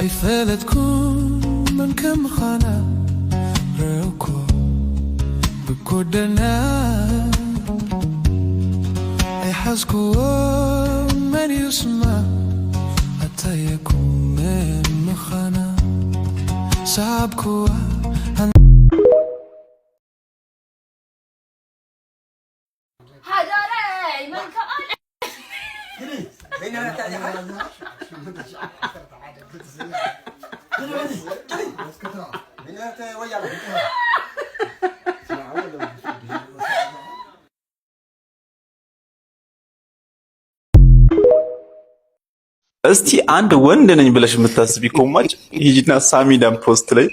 أي فلتكون من كم خانة رأوكو بكودنا أي حسكو من يسمع حتى يكون من مخانا صعبكو حجري من كأن እስቲ አንድ ወንድ ነኝ ብለሽ የምታስቢ ኮማጭ ሂጂና ሳሚዳን ፖስት ላይ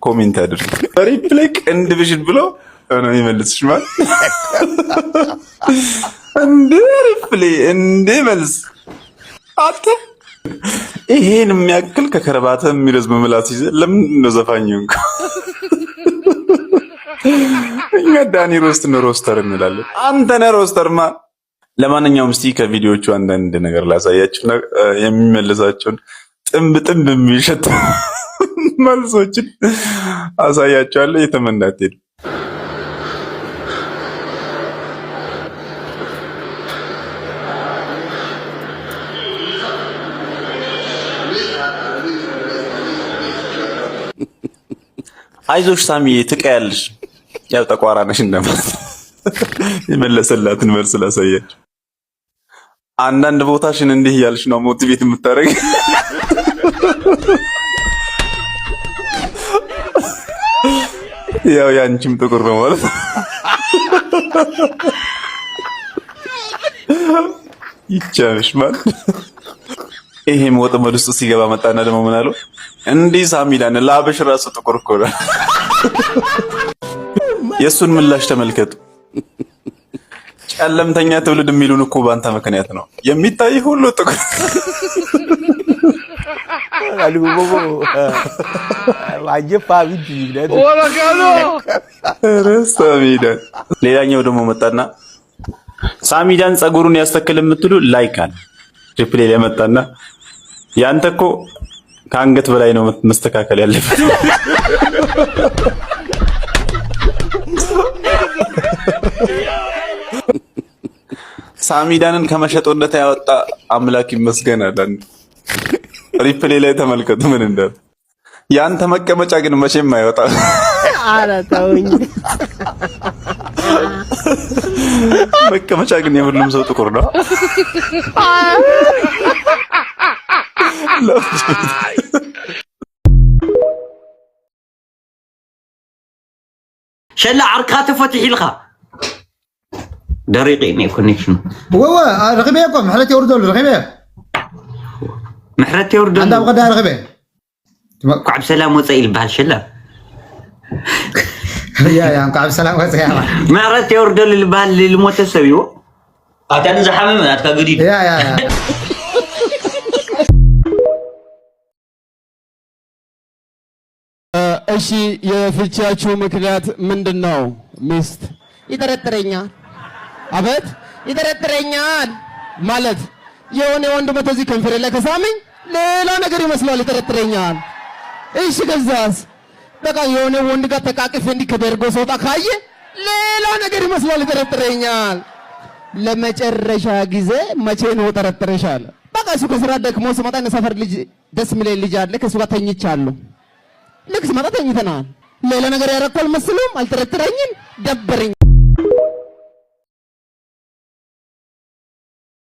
ኮሜንት አድርጊ። ሪፕላይ ቅንድብሽን ብሎ ነው ይመልስሽ ማለት እንዴ ሪፕላይ እንዴ መልስ አተ ይሄን የሚያክል ከከረባተ የሚረዝም ምላስ ይዘ ለምን ነው ዘፋኝ እንኳ እኛ ዳኒ ሮስት ነው ሮስተር እንላለን። አንተ ነህ ሮስተርማ። ለማንኛውም እስቲ ከቪዲዮቹ አንዳንድ ነገር ላሳያችሁ የሚመልሳቸውን ጥምብ የሚሸት መልሶችን አሳያችኋለሁ። የተመናት ሄዱ አይዞሽ ሳሚ ትቀያለሽ፣ ያው ጠቋራ ነሽ እንደማለት የመለሰላትን መልስ ላሳያችሁ። አንዳንድ ቦታሽን እንዲህ እያልሽ ነው ሞቲቬት የምታደርግ። ያው ያንቺም ጥቁር ነው ማለት ይቻልሽ ማለት ይሄም ወጥመድ ውስጥ ሲገባ መጣና ደግሞ ምን አለው እንዲህ ሳሚዳን ላብሽ ራሱ ጥቁር እኮ ነው። የሱን ምላሽ ተመልከቱ። ጨለምተኛ ትውልድ የሚሉን እኮ ባንተ ምክንያት ነው። የሚታይ ሁሉ ጥቁር ሳሚዳን። ሌላኛው ደግሞ መጣና ሳሚዳን ጸጉሩን ያስተክል የምትሉ ላይክ አለ ሪፕሌይ ላይ መጣና ያንተ እኮ ከአንገት በላይ ነው መስተካከል ያለበት። ሳሚዳንን ከመሸጦነት ያወጣ አምላክ ይመስገናል። ሪፕሌይ ላይ ተመልከቱ ምን እንዳለ። ያንተ መቀመጫ ግን መቼም አይወጣም። ኧረ ተውኝ። መቀመጫ ግን የሁሉም ሰው ጥቁር ነው። شلا عركات فتح لها دريقين كونيكشن هو رغبيكم محرتي اردن رغبيه محرتي اردن عندها غدا رغبيه كعب سلام وصيل بهال شلا يا كعب سلام وصيل محرتي اردن البال الموت سويو اتاني زحمه اتكا غديد يا እሺ የፍቻችሁ ምክንያት ምንድነው? ሚስት ይጠረጥረኛል። አበት ይጠረጥረኛል ማለት የሆነ ወንድ መቶ እዚህ ከንፈሬ ላይ ከሳመኝ ሌላ ነገር ይመስላል። ይጠረጥረኛል። እሺ ከዛስ በቃ የሆነ ወንድ ጋር ተቃቅፌ እንዲህ ከደርጎ ሰውጣ ካየ ሌላ ነገር ይመስላል። ይጠረጥረኛል። ለመጨረሻ ጊዜ መቼ ነው ጠረጥረሻል? በቃ እሱ ከስራ ደክሞ ስመጣ እነ ሰፈር ልጅ ደስ የሚለኝ ልጅ አለ ከሱ ጋር ተኝቻለሁ። ልክ ስመጣ ተኝተናል። ሌላ ነገር ያረኩ አልመስልም። አልጠረጥረኝም። ደበረኝ።